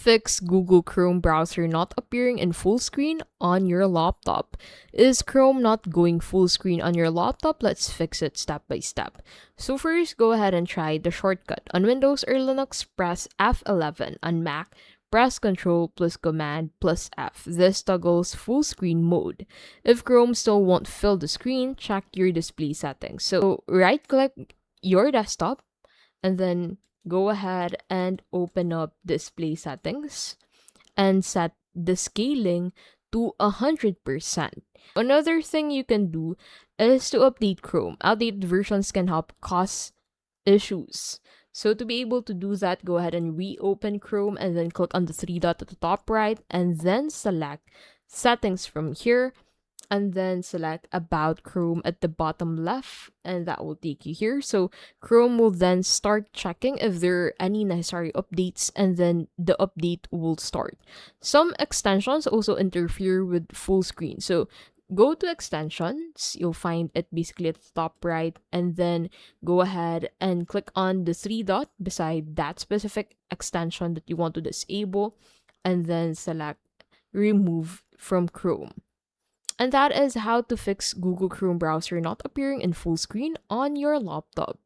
fix Google Chrome browser not appearing in full screen on your laptop. Is Chrome not going full screen on your laptop? Let's fix it step by step. So first, go ahead and try the shortcut. On Windows or Linux, press F11. On Mac, press Ctrl plus Command plus F. This toggles full screen mode. If Chrome still won't fill the screen, check your display settings. So right click your desktop and then go ahead and open up display settings and set the scaling to 100%. Another thing you can do is to update Chrome. Outdated versions can help cause issues. So to be able to do that, go ahead and reopen Chrome and then click on the three dot at the top right and then select settings from here and then select about Chrome at the bottom left and that will take you here. So Chrome will then start checking if there are any necessary updates and then the update will start. Some extensions also interfere with full screen. So go to extensions, you'll find it basically at the top right, and then go ahead and click on the three dot beside that specific extension that you want to disable and then select remove from Chrome. And that is how to fix Google Chrome browser not appearing in full screen on your laptop.